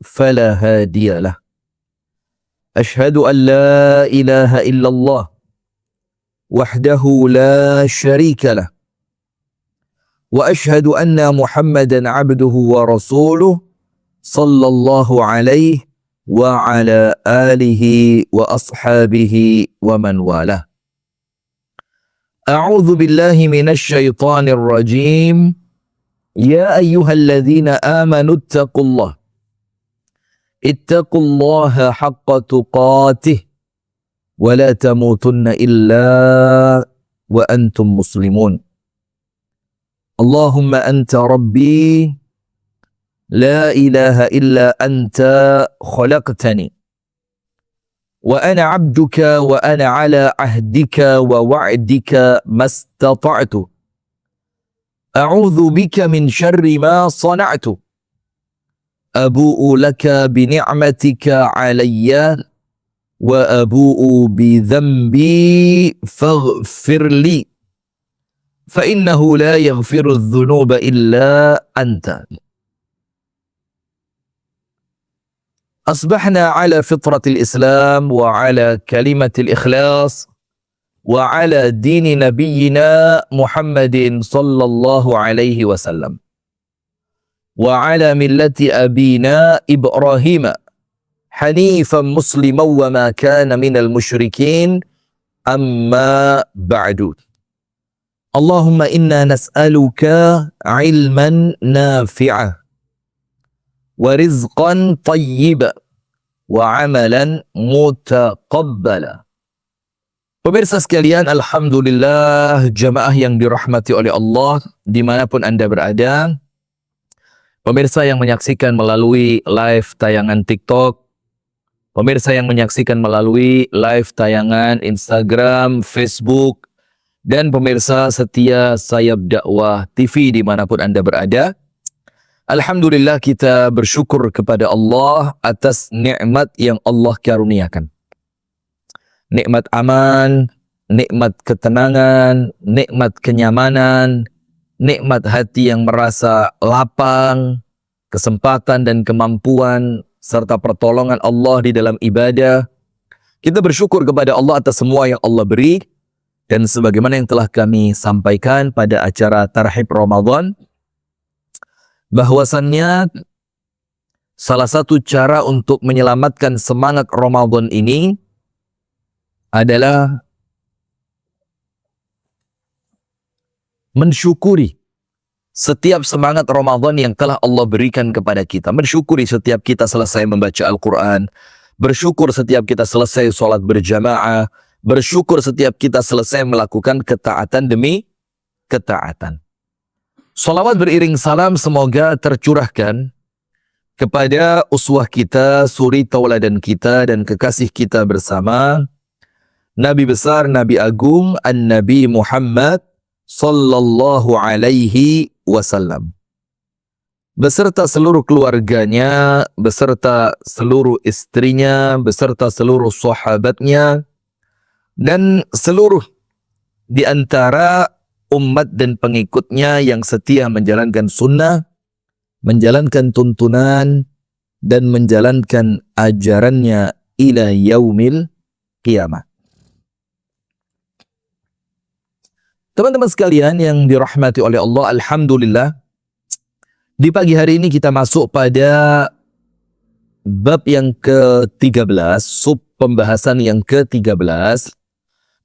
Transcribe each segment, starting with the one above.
فلا هادي له. أشهد أن لا إله إلا الله وحده لا شريك له، وأشهد أن محمدا عبده ورسوله صلى الله عليه وعلى آله وأصحابه ومن والاه. أعوذ بالله من الشيطان الرجيم. يا أيها الذين آمنوا اتقوا الله حق تقاته ولا تموتن إلا وأنتم مسلمون. اللهم أنت ربي لا إله إلا أنت خلقتني وأنا عبدك وأنا على عهدك ووعدك ما استطعت. أعوذ بك من شر ما صنعت. أبوء لك بنعمتك علي وأبوء بذنبي فاغفر لي، فإنه لا يغفر الذنوب إلا أنت. أصبحنا على فطرة الإسلام وعلى كلمة الإخلاص وعلى دين نبينا محمد صلى الله عليه وسلم وعلى ملة أبينا إبراهيم حنيفا مسلما وما كان من المشركين. أما بعد. اللهم إنا نسألك علما نافعا ورزقا طيبا وعملا متقبلا. Pemirsa sekalian, alhamdulillah, jamaah yang dirahmati oleh Allah dimanapun Anda berada. Pemirsa yang menyaksikan melalui live tayangan TikTok, pemirsa yang menyaksikan melalui live tayangan Instagram, Facebook, dan pemirsa setia Sayap Dakwah TV dimanapun Anda berada. Alhamdulillah, kita bersyukur kepada Allah atas nikmat yang Allah karuniakan. Nikmat aman, nikmat ketenangan, nikmat kenyamanan, nikmat hati yang merasa lapang, kesempatan dan kemampuan, serta pertolongan Allah di dalam ibadah. Kita bersyukur kepada Allah atas semua yang Allah beri. Dan sebagaimana yang telah kami sampaikan pada acara Tarhib Ramadan, bahwasannya salah satu cara untuk menyelamatkan semangat Ramadan ini adalah mensyukuri setiap semangat Ramadan yang telah Allah berikan kepada kita. Mensyukuri setiap kita selesai membaca Al-Quran, bersyukur setiap kita selesai sholat berjamaah, bersyukur setiap kita selesai melakukan ketaatan demi ketaatan. Salawat beriring salam semoga tercurahkan kepada uswah kita, suri tauladan kita, dan kekasih kita bersama Nabi besar, Nabi agung, An-Nabi Muhammad sallallahu alaihi wasallam, beserta seluruh keluarganya, beserta seluruh istrinya, beserta seluruh sahabatnya, dan seluruh di antara umat dan pengikutnya yang setia menjalankan sunnah, menjalankan tuntunan, dan menjalankan ajarannya ila yaumil qiyamah. Teman-teman sekalian yang dirahmati oleh Allah, alhamdulillah, di pagi hari ini kita masuk pada bab yang ke-13, sub pembahasan yang ke-13,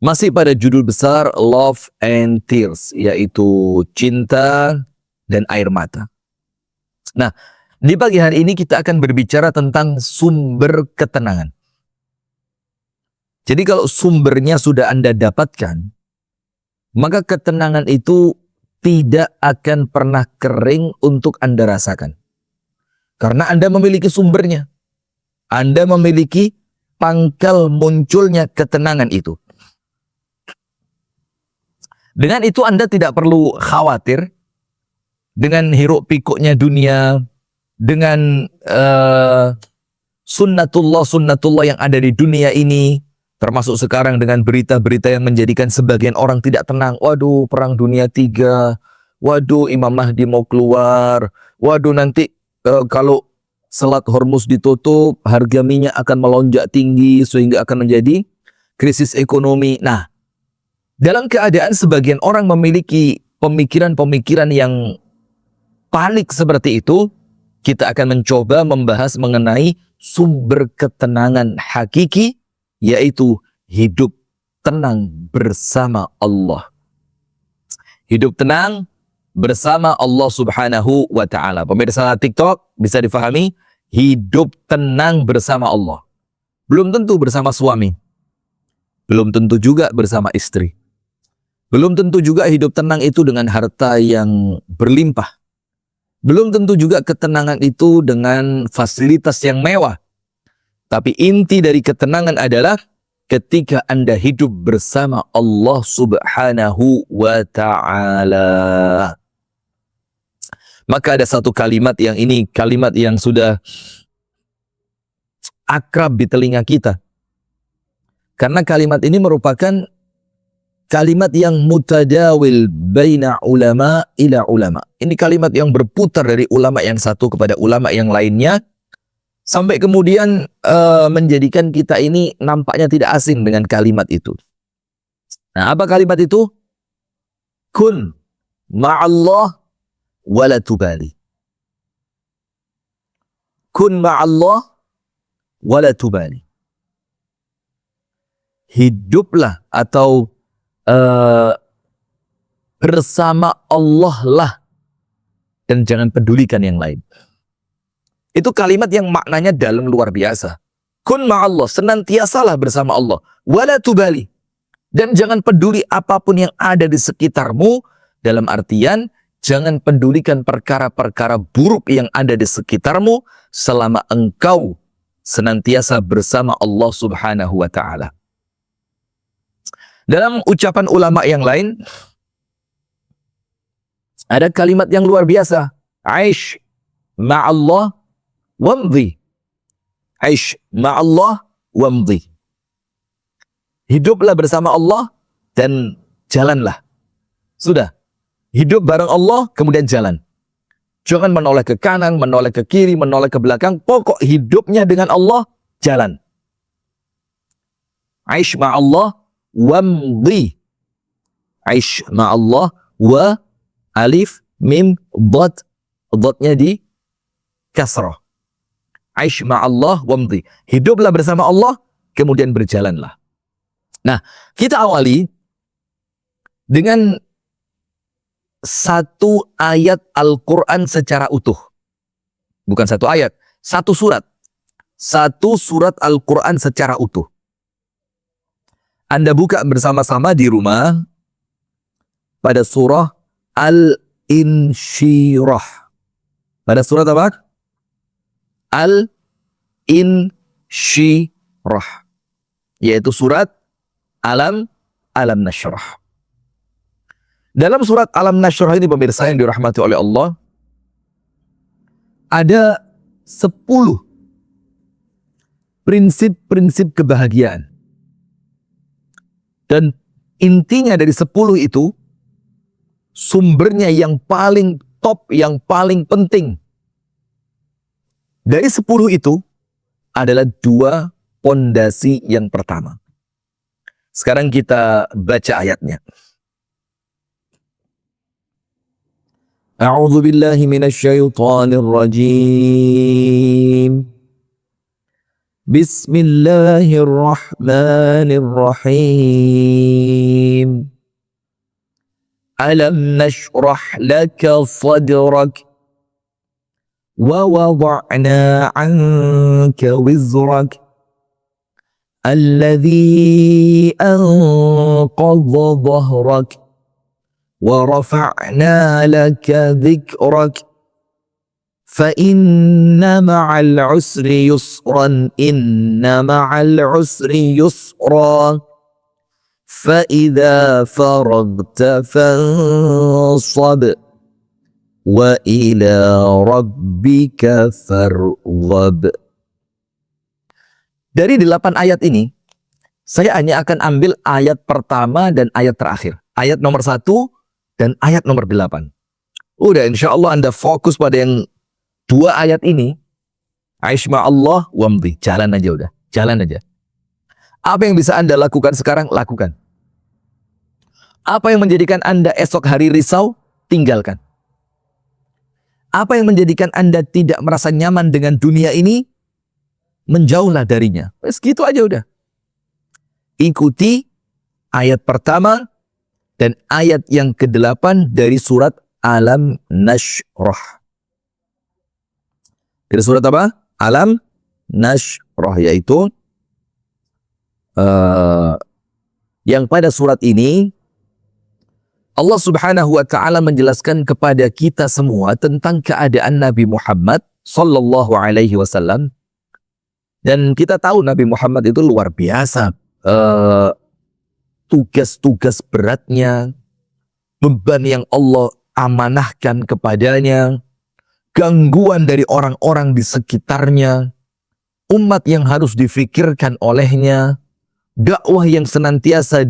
masih pada judul besar Love and Tears, yaitu cinta dan air mata. Nah, di pagi hari ini kita akan berbicara tentang sumber ketenangan. Jadi kalau sumbernya sudah Anda dapatkan, maka ketenangan itu tidak akan pernah kering untuk Anda rasakan. Karena Anda memiliki sumbernya. Anda memiliki pangkal munculnya ketenangan itu. Dengan itu Anda tidak perlu khawatir dengan hiruk pikuknya dunia, dengan sunnatullah yang ada di dunia ini, termasuk sekarang dengan berita-berita yang menjadikan sebagian orang tidak tenang. Waduh, perang dunia 3. Waduh, Imam Mahdi mau keluar. Waduh, nanti kalau Selat Hormuz ditutup, harga minyak akan melonjak tinggi sehingga akan menjadi krisis ekonomi. Nah, dalam keadaan sebagian orang memiliki pemikiran-pemikiran yang panik seperti itu, kita akan mencoba membahas mengenai sumber ketenangan hakiki, yaitu hidup tenang bersama Allah. Hidup tenang bersama Allah Subhanahu wa Ta'ala. Pemirsa TikTok bisa difahami, hidup tenang bersama Allah. Belum tentu bersama suami, belum tentu juga bersama istri, belum tentu juga hidup tenang itu dengan harta yang berlimpah, belum tentu juga ketenangan itu dengan fasilitas yang mewah. Tapi inti dari ketenangan adalah ketika Anda hidup bersama Allah Subhanahu wa Ta'ala. Maka ada satu kalimat yang ini, kalimat yang sudah akrab di telinga kita. Karena kalimat ini merupakan kalimat yang mutadawil baina ulama ila ulama. Ini kalimat yang berputar dari ulama yang satu kepada ulama yang lainnya, sampai kemudian menjadikan kita ini nampaknya tidak asing dengan kalimat itu. Nah, apa kalimat itu? Kun ma'allah wala tubali. Kun ma'allah wala tubali. Hiduplah atau bersama Allah lah dan jangan pedulikan yang lain. Itu kalimat yang maknanya dalam luar biasa. Kun ma'allah, senantiasalah bersama Allah. Wala tubali. Dan jangan peduli apapun yang ada di sekitarmu, dalam artian jangan pedulikan perkara-perkara buruk yang ada di sekitarmu selama engkau senantiasa bersama Allah Subhanahu wa Ta'ala. Dalam ucapan ulama yang lain, ada kalimat yang luar biasa. Aish ma'allah wamdi. Aish ma'allah wamdi. Hiduplah bersama Allah dan jalanlah. Sudah. Hidup bareng Allah, kemudian jalan. Jangan menoleh ke kanan, menoleh ke kiri, menoleh ke belakang. Pokok hidupnya dengan Allah, jalan. Aish ma'allah wamdi. Aish ma'allah wa alif mim dot. Dotnya di kasrah. Aish ma'allah wamdi. Hiduplah bersama Allah, kemudian berjalanlah. Nah, kita awali dengan satu ayat Al-Quran secara utuh. Bukan satu ayat, satu surat. Satu surat Al-Quran secara utuh. Anda buka bersama-sama di rumah pada surah Al-Insyirah. Pada surat apa? Al-Insyirah. Yaitu surat Alam Nashrah. Dalam surat Alam Nashrah ini, pemirsa yang dirahmati oleh Allah, ada 10 prinsip-prinsip kebahagiaan. Dan intinya dari 10 itu, sumbernya yang paling top, yang paling penting. Dari 10 itu adalah 2 pondasi yang pertama. Sekarang kita baca ayatnya. A'udzu billahi minasy syaithanir rajim. Bismillahirrahmanirrahim. Alam nashrah laka sadrak wa wada'na 'anka wizrak alladhi anqadha dhahrak wa rafa'na laka dhikrak فَإِنَّ مَعَ الْعُسْرِ يُسْرًا إِنَّ مَعَ الْعُسْرِ يُسْرًا فَإِذَا فَرَغْتَ فَانصَبْ وَإِلَى رَبِّكَ فَارْغَب. Dari 8 ayat ini, saya hanya akan ambil ayat pertama dan ayat terakhir. Ayat nomor 1 dan ayat nomor 8. Udah, insya Allah Anda fokus pada yang 2 ayat ini, Aish ma'allah wamdi. Jalan aja udah. Jalan aja. Apa yang bisa Anda lakukan sekarang, lakukan. Apa yang menjadikan Anda esok hari risau, tinggalkan. Apa yang menjadikan Anda tidak merasa nyaman dengan dunia ini, menjauhlah darinya. Segitu aja udah. Ikuti ayat pertama dan ayat yang ke-8 dari surat Alam Nashrah. Dari surat apa? Alam Nashrah, yaitu yang pada surat ini Allah Subhanahu wa taala menjelaskan kepada kita semua tentang keadaan Nabi Muhammad sallallahu alaihi wasallam. Dan kita tahu Nabi Muhammad itu luar biasa. Tugas-tugas beratnya, beban yang Allah amanahkan kepadanya, gangguan dari orang-orang di sekitarnya, umat yang harus difikirkan olehnya, dakwah yang senantiasa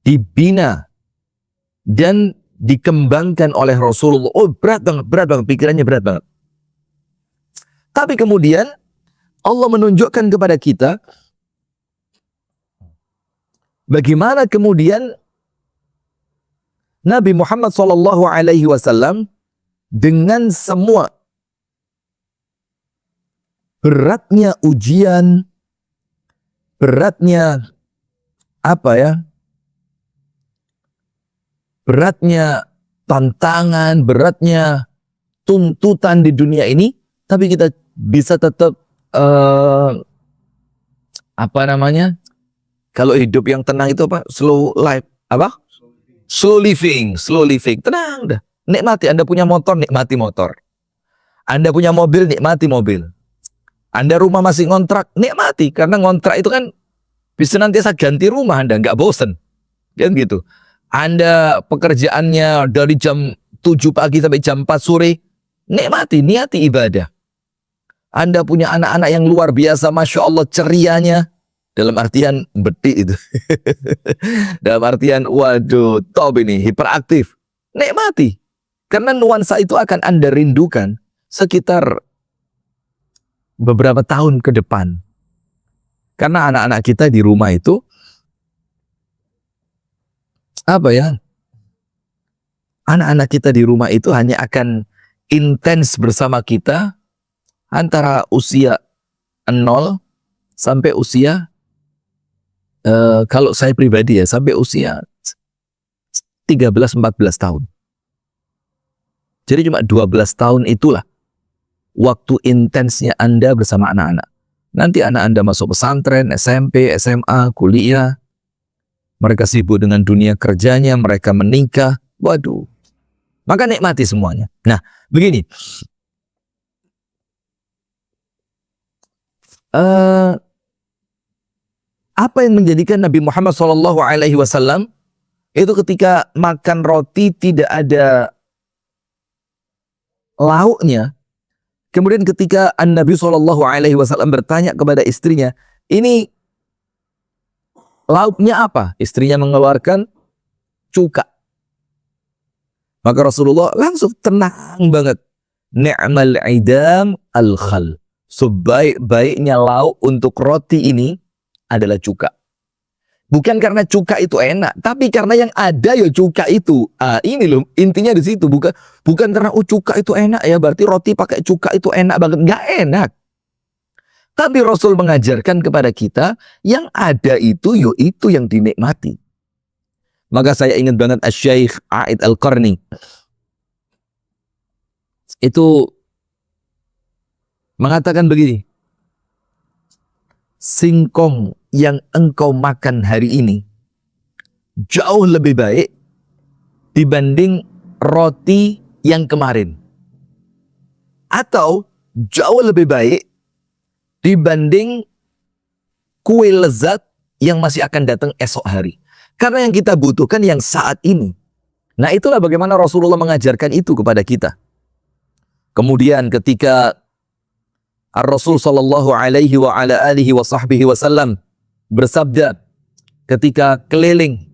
dibina dan dikembangkan oleh Rasulullah. Oh, berat banget, pikirannya berat banget. Tapi kemudian Allah menunjukkan kepada kita bagaimana kemudian Nabi Muhammad SAW dengan semua beratnya ujian, beratnya beratnya tantangan, beratnya tuntutan di dunia ini, tapi kita bisa tetap kalau hidup yang tenang itu apa? Slow life, slow living, tenang udah. Nikmati. Anda punya motor, nikmati motor. Anda punya mobil, nikmati mobil. Anda rumah masih ngontrak, nikmati. Karena ngontrak itu kan bisa nantiasa ganti rumah, Anda nggak bosen. Kan gitu. Anda pekerjaannya dari jam 7 pagi sampai jam 4 sore, nikmati, niati ibadah. Anda punya anak-anak yang luar biasa, Masya Allah cerianya, dalam artian betik itu. Dalam artian, waduh, top ini, hiperaktif. Nikmati. Karena nuansa itu akan Anda rindukan sekitar beberapa tahun ke depan. Karena anak-anak kita di rumah itu, anak-anak kita di rumah itu hanya akan intens bersama kita antara usia 0 sampai usia kalau saya pribadi ya sampai usia 13-14 tahun. Jadi cuma 12 tahun itulah waktu intensnya Anda bersama anak-anak. Nanti anak Anda masuk pesantren, SMP, SMA, kuliah. Mereka sibuk dengan dunia kerjanya, mereka menikah. Waduh. Maka nikmati semuanya. Nah, begini. Apa yang menjadikan Nabi Muhammad SAW itu ketika makan roti tidak ada lauknya. Kemudian ketika Nabi SAW bertanya kepada istrinya, ini lauknya apa? Istrinya mengeluarkan cuka. Maka Rasulullah langsung tenang banget. Ni'mal idam al-khal. Sebaik-baiknya lauk untuk roti ini adalah cuka. Bukan karena cuka itu enak, tapi karena yang ada ya cuka itu. Ini loh intinya di situ. Bukan karena cuka itu enak ya berarti roti pakai cuka itu enak banget. Nggak enak. Tapi Rasul mengajarkan kepada kita yang ada itu yo itu yang dinikmati. Maka saya ingat banget Asy-Syaikh A'id Al-Qarni. Itu mengatakan begini. Singkong yang engkau makan hari ini jauh lebih baik dibanding roti yang kemarin. Atau jauh lebih baik dibanding kue lezat yang masih akan datang esok hari. Karena yang kita butuhkan yang saat ini. Nah itulah bagaimana Rasulullah mengajarkan itu kepada kita. Kemudian ketika Ar-Rasul sallallahu alaihi wa ala alihi wa sahbihi wasallam bersabda ketika keliling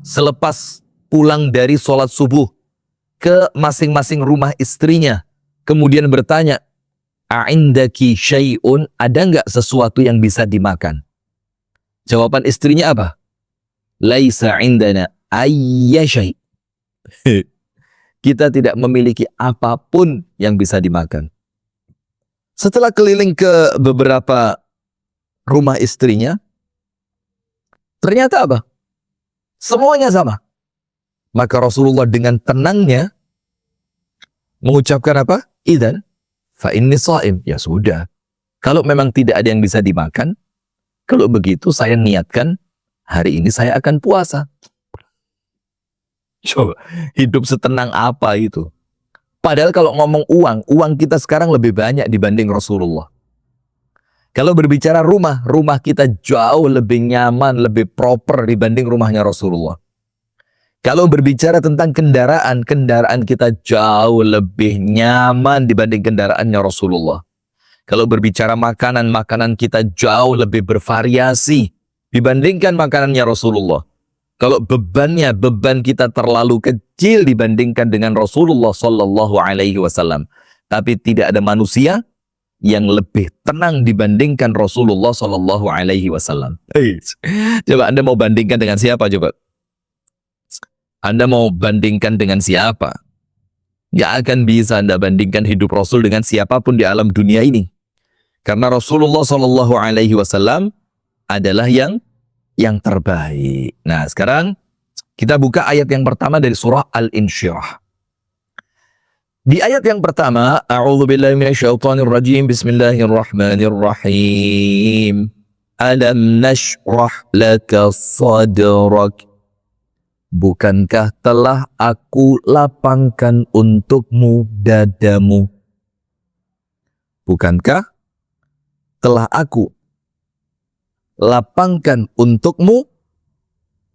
selepas pulang dari sholat subuh ke masing-masing rumah istrinya, kemudian bertanya, A'indaki syai'un, ada nggak sesuatu yang bisa dimakan? Jawaban istrinya apa? Laisa indana ayya syai'. Kita tidak memiliki apapun yang bisa dimakan. Setelah keliling ke beberapa rumah istrinya, ternyata apa? Semuanya sama. Maka Rasulullah dengan tenangnya mengucapkan apa? Idzan fa inni shaim. Ya sudah. Kalau memang tidak ada yang bisa dimakan, kalau begitu saya niatkan hari ini saya akan puasa. Coba, hidup setenang apa itu? Padahal kalau ngomong uang kita sekarang lebih banyak dibanding Rasulullah. Kalau berbicara rumah kita jauh lebih nyaman, lebih proper dibanding rumahnya Rasulullah. Kalau berbicara tentang kendaraan kita jauh lebih nyaman dibanding kendaraannya Rasulullah. Kalau berbicara makanan kita jauh lebih bervariasi dibandingkan makanannya Rasulullah. Kalau beban kita terlalu kecil dibandingkan dengan Rasulullah Sallallahu Alaihi Wasallam. Tapi tidak ada manusia yang lebih tenang dibandingkan Rasulullah Sallallahu Alaihi Wasallam. Coba Anda mau bandingkan dengan siapa coba? Anda mau bandingkan dengan siapa? Gak akan bisa Anda bandingkan hidup Rasul dengan siapapun di alam dunia ini. Karena Rasulullah Sallallahu Alaihi Wasallam adalah yang terbaik. Nah, sekarang kita buka ayat yang pertama dari surah Al-Insyirah. Di ayat yang pertama, A'udzubillahi minasyaitonirrajim, Bismillahirrahmanirrahim. Alam nashrah laka sadrak. Bukankah telah aku lapangkan untukmu dadamu? Bukankah telah aku lapangkan untukmu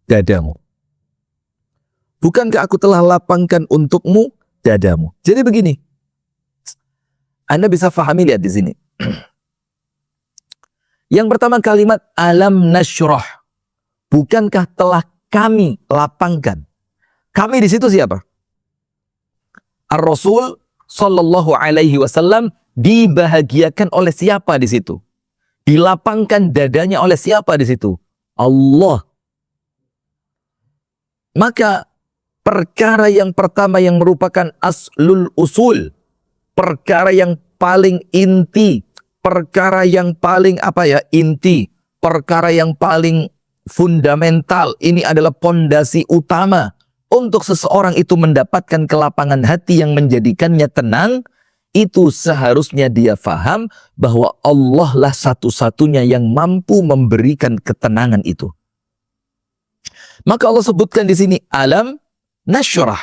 dadamu? Bukankah aku telah lapangkan untukmu dadamu? Jadi begini, Anda bisa fahami, lihat di sini. Yang pertama kalimat alam nashrah. Bukankah telah kami lapangkan? Kami di situ siapa? Ar-Rasul Sallallahu Alaihi Wasallam dibahagiakan oleh siapa di situ? Dilapangkan dadanya oleh siapa di situ? Allah. Maka perkara yang pertama yang merupakan aslul usul, perkara yang paling inti, perkara yang paling inti, perkara yang paling fundamental, ini adalah pondasi utama untuk seseorang itu mendapatkan kelapangan hati yang menjadikannya tenang. Itu seharusnya dia faham bahwa Allah lah satu-satunya yang mampu memberikan ketenangan itu. Maka Allah sebutkan di sini alam nashrah.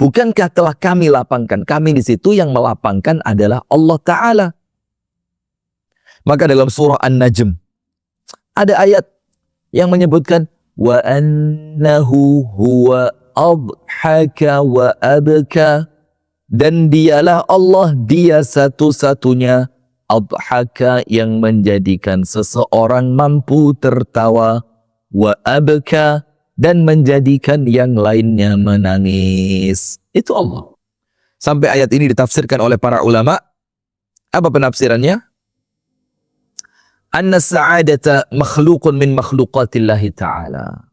Bukankah telah kami lapangkan? Kami di situ yang melapangkan adalah Allah Ta'ala. Maka dalam surah An-Najm ada ayat yang menyebutkan wa annahu huwa adhaka wa abka, dan dialah Allah, dia satu-satunya adhaka, yang menjadikan seseorang mampu tertawa, wa abka, dan menjadikan yang lainnya menangis. Itu Allah. Sampai ayat ini ditafsirkan oleh para ulama. Apa penafsirannya? Anna sa'adata makhlukun min makhluqatillahi ta'ala.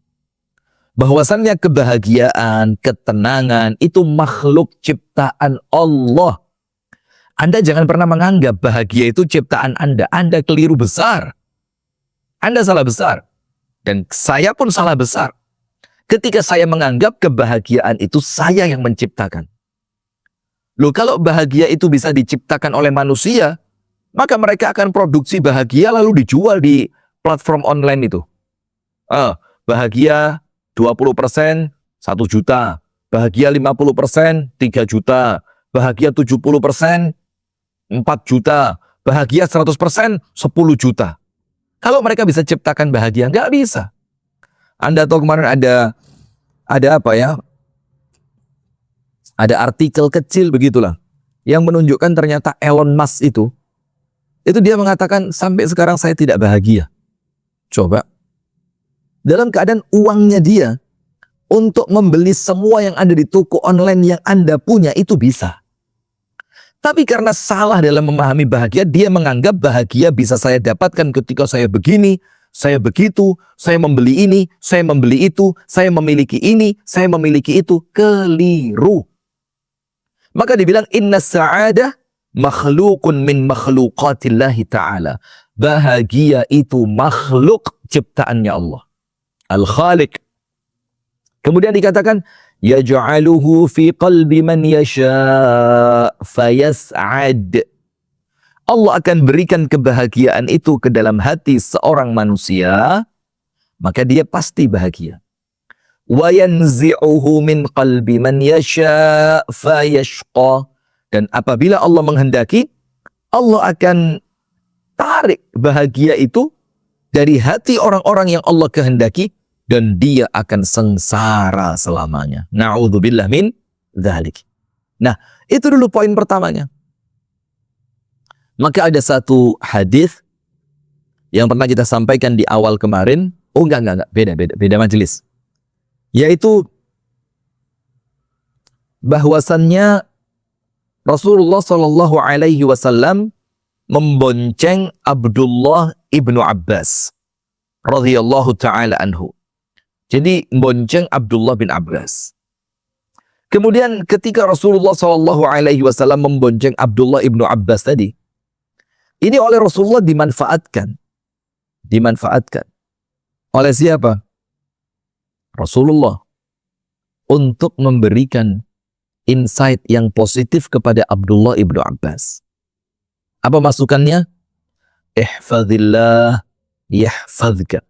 Bahwasannya kebahagiaan, ketenangan itu makhluk ciptaan Allah. Anda jangan pernah menganggap bahagia itu ciptaan Anda. Anda keliru besar. Anda salah besar. Dan saya pun salah besar. Ketika saya menganggap kebahagiaan itu saya yang menciptakan. Loh, kalau bahagia itu bisa diciptakan oleh manusia, maka mereka akan produksi bahagia lalu dijual di platform online itu. Bahagia 20%, 1 juta. Bahagia 50%, 3 juta. Bahagia 70%, 4 juta. Bahagia 100%, 10 juta. Kalau mereka bisa ciptakan bahagia, nggak bisa. Anda tahu kemarin ada apa ya? Ada artikel kecil begitulah yang menunjukkan ternyata Elon Musk itu dia mengatakan sampai sekarang saya tidak bahagia. Coba. Dalam keadaan uangnya dia untuk membeli semua yang ada di toko online yang Anda punya itu bisa. Tapi karena salah dalam memahami bahagia, dia menganggap bahagia bisa saya dapatkan ketika saya begini, saya begitu, saya membeli ini, saya membeli itu, saya memiliki ini, saya memiliki itu. Keliru. Maka dibilang inna sa'adah makhlukun min makhluqatillahi ta'ala. Bahagia itu makhluk ciptaannya Allah. Al-Khaliq. Kemudian dikatakan yaj'aluhu fi qalbi man yasha' fayas'ad. Allah akan berikan kebahagiaan itu ke dalam hati seorang manusia, maka dia pasti bahagia. Wa yanzi'uhu min qalbi man yasha' fayashqa. Dan apabila Allah menghendaki, Allah akan tarik bahagia itu dari hati orang-orang yang Allah kehendaki, dan dia akan sengsara selamanya. Na'udzubillah min dzalik. Nah, itu dulu poin pertamanya. Maka ada satu hadis yang pernah kita sampaikan di awal kemarin. Oh enggak, beda majelis. Yaitu bahwasannya Rasulullah Shallallahu Alaihi Wasallam membonceng Abdullah ibnu Abbas radhiyallahu taala anhu. Jadi bonceng Abdullah bin Abbas. Kemudian ketika Rasulullah Shallallahu Alaihi Wasallam membonceng Abdullah ibnu Abbas tadi, ini oleh Rasulullah dimanfaatkan oleh siapa? Rasulullah untuk memberikan insight yang positif kepada Abdullah ibnu Abbas. Apa masukannya? Ihfazillah yahfazka.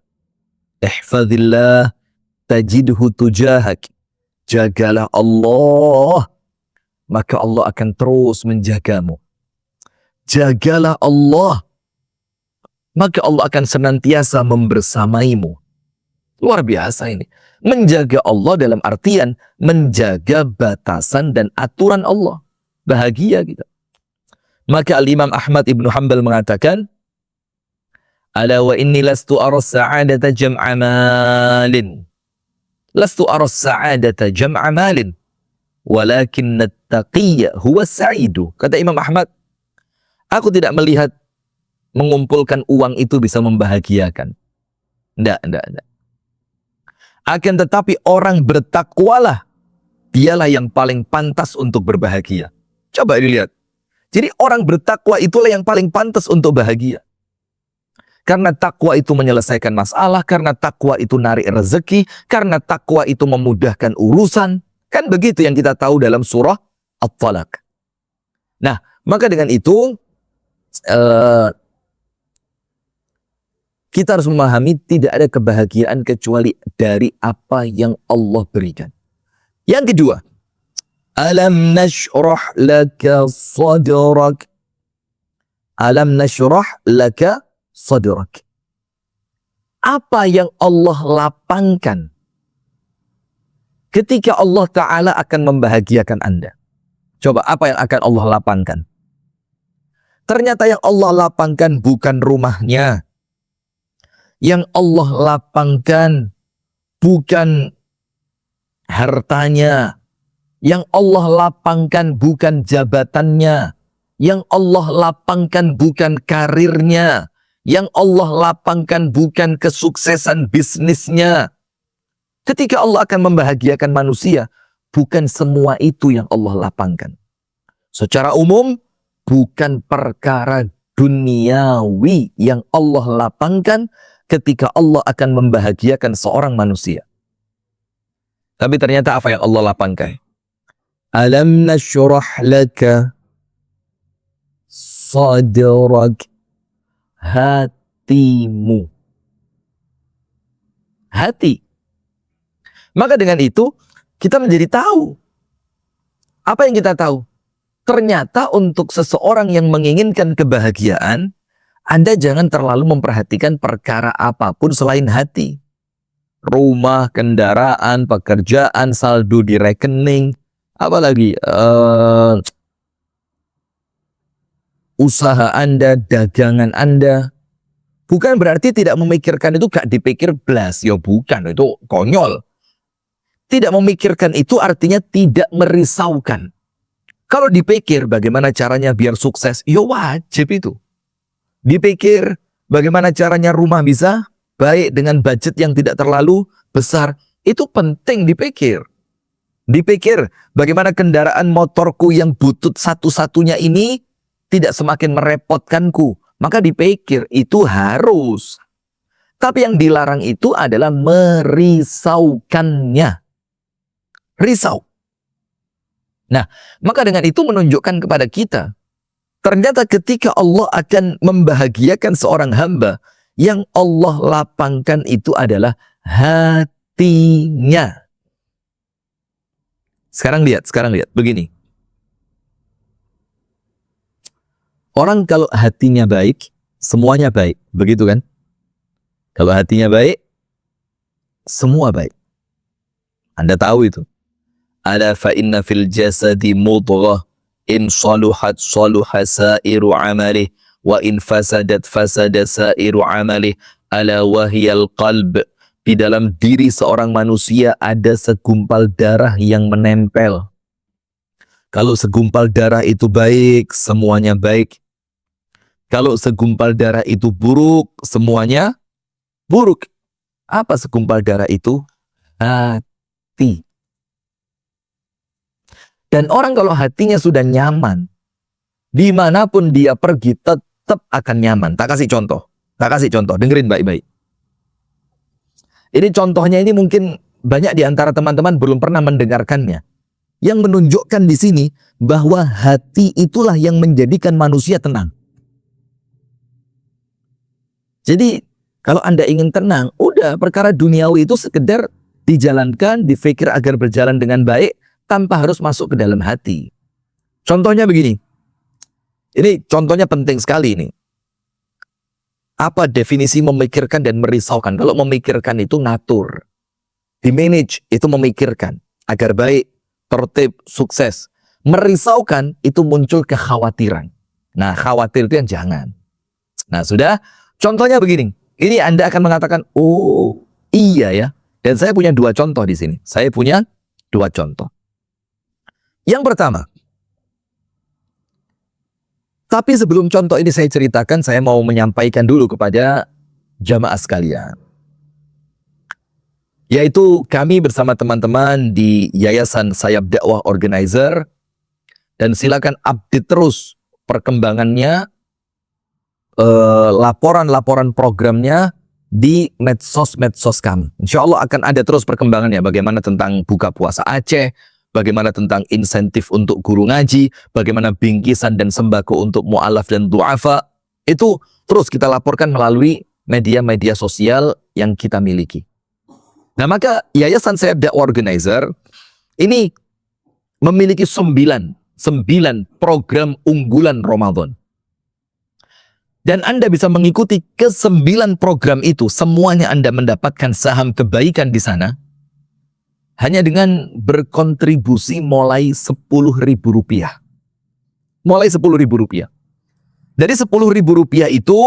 Ihfazillah tajidhu tujahak. Jagalah Allah, maka Allah akan terus menjagamu. Jagalah Allah, maka Allah akan senantiasa membersamaimu. Luar biasa ini. Menjaga Allah dalam artian menjaga batasan dan aturan Allah. Bahagia kita. Maka Al-Imam Ahmad ibnu Hanbal mengatakan, ala wa inni lastu aras sa'adata jam'a malin. Lastu aras sa'adata jam'a malin. Walakin at-taqiyya huwa sa'idu. Kata Imam Ahmad, aku tidak melihat mengumpulkan uang itu bisa membahagiakan. Tidak. Akan tetapi orang bertakwalah, dialah yang paling pantas untuk berbahagia. Coba dilihat. Jadi orang bertakwa itulah yang paling pantas untuk bahagia. Karena takwa itu menyelesaikan masalah, karena takwa itu narik rezeki, karena takwa itu memudahkan urusan. Kan begitu yang kita tahu dalam surah At-Talaq. Nah, maka dengan itu kita harus memahami tidak ada kebahagiaan kecuali dari apa yang Allah berikan. Yang kedua, alam nashrah laka sadrak. Alam nashrah laka sadrak. Apa yang Allah lapangkan ketika Allah Ta'ala akan membahagiakan Anda? Coba, apa yang akan Allah lapangkan? Ternyata yang Allah lapangkan bukan rumahnya. Yang Allah lapangkan bukan hartanya. Yang Allah lapangkan bukan jabatannya. Yang Allah lapangkan bukan karirnya. Yang Allah lapangkan bukan kesuksesan bisnisnya. Ketika Allah akan membahagiakan manusia, bukan semua itu yang Allah lapangkan. Secara umum, bukan perkara duniawi yang Allah lapangkan ketika Allah akan membahagiakan seorang manusia. Tapi ternyata apa yang Allah lapangkan? Alam nashrah laka sadrak. Hatimu. Hati. Maka dengan itu kita menjadi tahu. Apa yang kita tahu? Ternyata untuk seseorang yang menginginkan kebahagiaan, Anda jangan terlalu memperhatikan perkara apapun selain hati. Rumah, kendaraan, pekerjaan, saldo di rekening, apalagi usaha Anda, dagangan Anda. Bukan berarti tidak memikirkan itu gak dipikir blas. Ya bukan, itu konyol. Tidak memikirkan itu artinya tidak merisaukan. Kalau dipikir bagaimana caranya biar sukses, ya wajib itu. Dipikir bagaimana caranya rumah bisa baik dengan budget yang tidak terlalu besar, itu penting dipikir. Dipikir bagaimana kendaraan motorku yang butut satu-satunya ini tidak semakin merepotkanku. Maka dipikir itu harus. Tapi yang dilarang itu adalah merisaukannya. Risau. Nah, maka dengan itu menunjukkan kepada kita, ternyata ketika Allah akan membahagiakan seorang hamba, yang Allah lapangkan itu adalah hatinya. Sekarang lihat, begini. Orang kalau hatinya baik, semuanya baik, begitu kan? Kalau hatinya baik, semua baik. Anda tahu itu. Ala fa inna fil jasadi mudghah in saluhat saluha sairu amalih wa in fasadat fasada sairu amalih ala wahiyal qalb. Di dalam diri seorang manusia ada segumpal darah yang menempel. Kalau segumpal darah itu baik, semuanya baik. Kalau segumpal darah itu buruk, semuanya buruk. Apa segumpal darah itu? Hati. Dan orang kalau hatinya sudah nyaman, dimanapun dia pergi tetap akan nyaman. Tak kasih contoh, dengerin baik-baik. Ini contohnya ini mungkin banyak di antara teman-teman belum pernah mendengarkannya. Yang menunjukkan di sini bahwa hati itulah yang menjadikan manusia tenang. Jadi kalau Anda ingin tenang, udah perkara duniawi itu sekedar dijalankan, difikir agar berjalan dengan baik, tanpa harus masuk ke dalam hati. Contohnya begini. Ini contohnya penting sekali ini. Apa definisi memikirkan dan merisaukan? Kalau memikirkan itu ngatur. Di-manage itu memikirkan. Agar baik, tertib, sukses. Merisaukan itu muncul kekhawatiran. Nah, khawatir itu yang jangan. Nah, sudah. Contohnya begini. Ini Anda akan mengatakan, oh iya ya. Dan saya punya 2 contoh di sini. Saya punya 2 contoh. Yang pertama, tapi sebelum contoh ini saya ceritakan, saya mau menyampaikan dulu kepada jamaah sekalian. Yaitu kami bersama teman-teman di Yayasan Sayap Dakwah Organizer, dan silakan update terus perkembangannya, laporan-laporan programnya di medsos-medsos kami. Insya Allah akan ada terus perkembangannya, bagaimana tentang buka puasa Aceh, bagaimana tentang insentif untuk guru ngaji, bagaimana bingkisan dan sembako untuk mu'alaf dan du'afa. Itu terus kita laporkan melalui media-media sosial yang kita miliki. Nah, maka Yayasan Sayap Dakwah Organizer ini memiliki 9 program unggulan Ramadan. Dan Anda bisa mengikuti ke-9 program itu, semuanya Anda mendapatkan saham kebaikan di sana, hanya dengan berkontribusi mulai Rp10.000. Mulai Rp10.000. Dari Rp10.000 itu,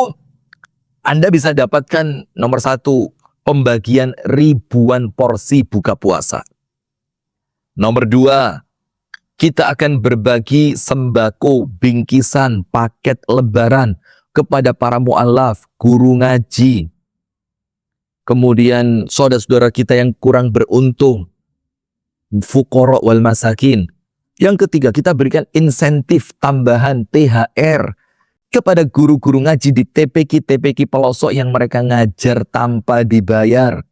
Anda bisa dapatkan nomor 1, pembagian ribuan porsi buka puasa. Nomor 2, kita akan berbagi sembako, bingkisan, paket lebaran kepada para mu'alaf, guru ngaji. Kemudian saudara-saudara kita yang kurang beruntung, fuqara wal masakin. Yang ketiga, kita berikan insentif tambahan THR kepada guru-guru ngaji di TPQ pelosok yang mereka ngajar tanpa dibayar.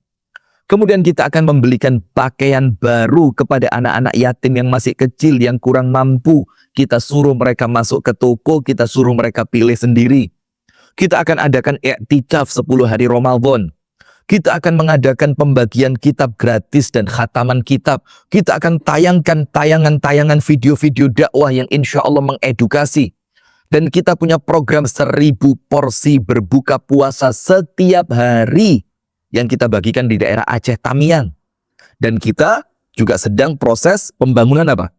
Kemudian kita akan membelikan pakaian baru kepada anak-anak yatim yang masih kecil, yang kurang mampu. Kita suruh mereka masuk ke toko, kita suruh mereka pilih sendiri. Kita akan adakan i'tikaf 10 hari Ramadan. Kita akan mengadakan pembagian kitab gratis dan khataman kitab. Kita akan tayangkan tayangan-tayangan video-video dakwah yang insya Allah mengedukasi. Dan kita punya program 1000 porsi berbuka puasa setiap hari yang kita bagikan di daerah Aceh Tamiang. Dan kita juga sedang proses pembangunan apa?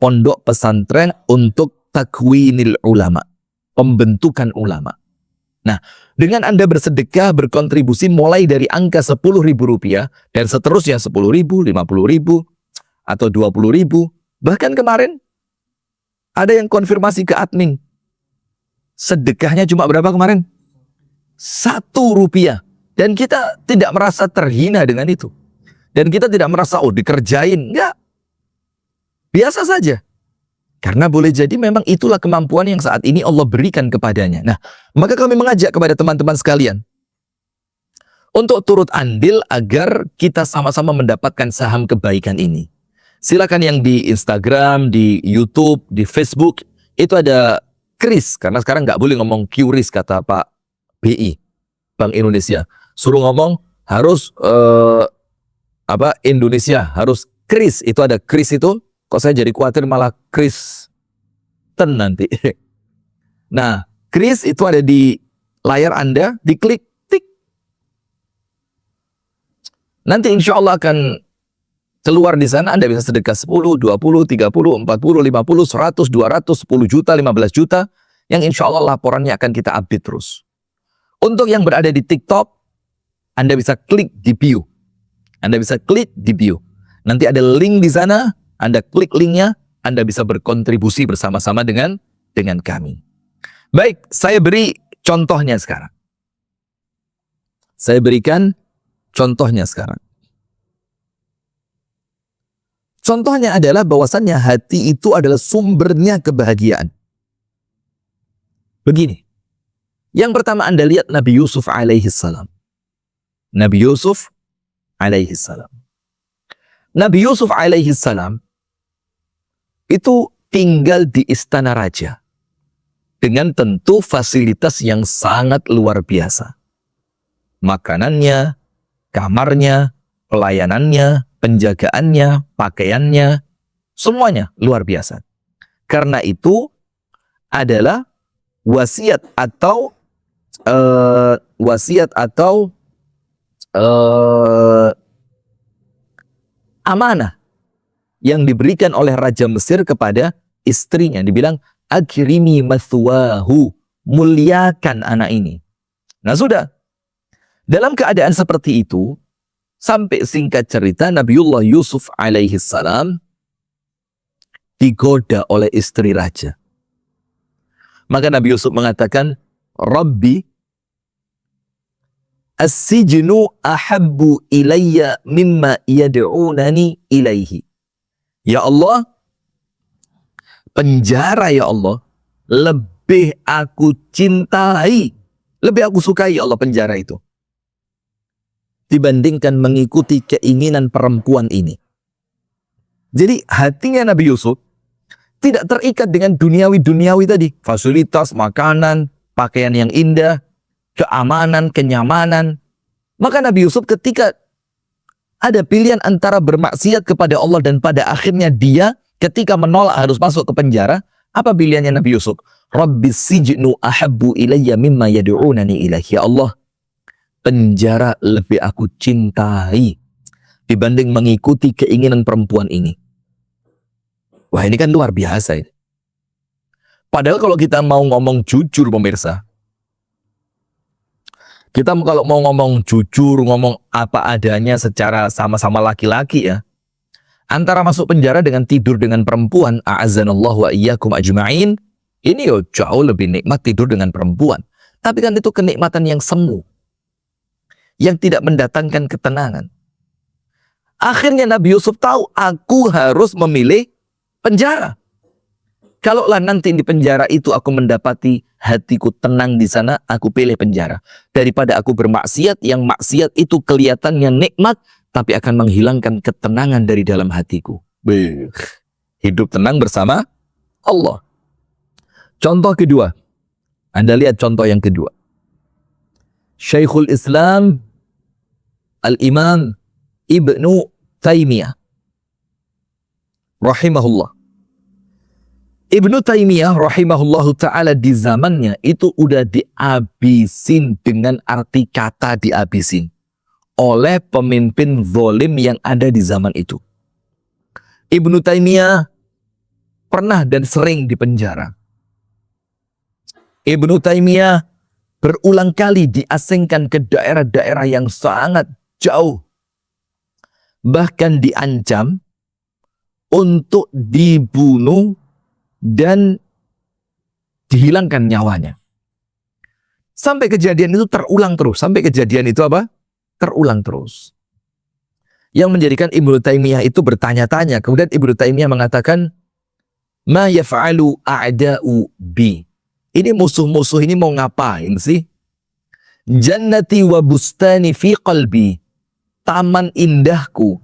Pondok pesantren untuk takwinil ulama. Pembentukan ulama. Nah, dengan Anda bersedekah, berkontribusi mulai dari angka Rp10.000 dan seterusnya 10.000, 50.000, atau 20.000. Bahkan kemarin Ada yang konfirmasi ke admin. Sedekahnya cuma berapa kemarin? 1 rupiah. Dan kita tidak merasa terhina dengan itu. Dan kita tidak merasa, oh dikerjain. Enggak. Biasa saja. Karena boleh jadi memang itulah kemampuan yang saat ini Allah berikan kepadanya. Nah, maka kami mengajak kepada teman-teman sekalian untuk turut andil agar kita sama-sama mendapatkan saham kebaikan ini. Silakan yang di Instagram, di YouTube, di Facebook, itu ada QRIS. Karena sekarang nggak boleh ngomong QRIS, kata Pak BI, Bank Indonesia. Suruh ngomong harus Indonesia, harus QRIS. Itu ada QRIS itu. Kok saya jadi khawatir malah Kristen nanti. Nah, QRIS itu ada di layar Anda, diklik, tik. Nanti insya Allah akan keluar di sana. Anda bisa sedekah 10, 20, 30, 40, 50, 100, 200, 10 juta, 15 juta. Yang insya Allah laporannya akan kita update terus. Untuk yang berada di TikTok, Anda bisa klik di bio. Anda bisa klik di bio. Nanti ada link di sana. Anda klik linknya, Anda bisa berkontribusi bersama-sama dengan kami. Baik, saya beri contohnya sekarang. Saya berikan contohnya sekarang. Contohnya adalah bahwasannya hati itu adalah sumbernya kebahagiaan. Begini. Yang pertama Anda lihat Nabi Yusuf alaihi salam. Nabi Yusuf alaihi salam. Nabi Yusuf alaihi salam itu tinggal di istana raja dengan tentu fasilitas yang sangat luar biasa. Makanannya, kamarnya, pelayanannya, penjagaannya, pakaiannya, semuanya luar biasa. Karena itu adalah wasiat atau amanah yang diberikan oleh Raja Mesir kepada istrinya. Dibilang, akrimi mathwahu, muliakan anak ini. Nah sudah, dalam keadaan seperti itu, sampai singkat cerita Nabiullah Yusuf alaihi salam digoda oleh istri raja. Maka Nabi Yusuf mengatakan, Rabbi, as-sijnu ahabbu ilayya mimma yad'unani ilaihi. Ya Allah, penjara ya Allah, lebih aku cintai, lebih aku sukai ya Allah penjara itu, dibandingkan mengikuti keinginan perempuan ini. Jadi hatinya Nabi Yusuf tidak terikat dengan duniawi-duniawi tadi. Fasilitas, makanan, pakaian yang indah, keamanan, kenyamanan. Maka Nabi Yusuf ketika ada pilihan antara bermaksiat kepada Allah dan pada akhirnya dia ketika menolak harus masuk ke penjara, apa pilihannya Nabi Yusuf? Rabbis sijnu ahabbu ilayya mimma yad'unani ilaihi. Ya Allah, penjara lebih aku cintai dibanding mengikuti keinginan perempuan ini. Wah, ini kan luar biasa ini. Padahal kalau kita mau ngomong jujur pemirsa, kita kalau mau ngomong jujur, ngomong apa adanya secara sama-sama laki-laki ya, antara masuk penjara dengan tidur dengan perempuan, a'azzanallahu wa iyyakum ajma'in, ini yo jauh lebih nikmat tidur dengan perempuan. Tapi kan itu kenikmatan yang semu, yang tidak mendatangkan ketenangan. Akhirnya Nabi Yusuf tahu, aku harus memilih penjara. Kalaulah nanti di penjara itu aku mendapati hatiku tenang di sana, aku pilih penjara. Daripada aku bermaksiat, yang maksiat itu kelihatannya nikmat, tapi akan menghilangkan ketenangan dari dalam hatiku. Hidup tenang bersama Allah. Contoh kedua. Anda lihat contoh yang kedua. Syekhul Islam Al-Imam Ibnu Taimiyah rahimahullah. Ibnu Taimiyah rahimahullahu ta'ala di zamannya itu udah dihabisin, dengan arti kata dihabisin, oleh pemimpin zalim yang ada di zaman itu. Ibnu Taimiyah pernah dan sering dipenjara. Ibnu Taimiyah berulang kali diasingkan ke daerah-daerah yang sangat jauh. Bahkan diancam untuk dibunuh dan dihilangkan nyawanya. Sampai kejadian itu terulang terus. Sampai kejadian itu apa? Terulang terus. Yang menjadikan Ibnu Taimiyah itu bertanya-tanya. Kemudian Ibnu Taimiyah mengatakan, ma yaf'alu a'da'u bi. Ini musuh-musuh ini mau ngapain sih? Jannati wa bustani fi qalbi. Taman indahku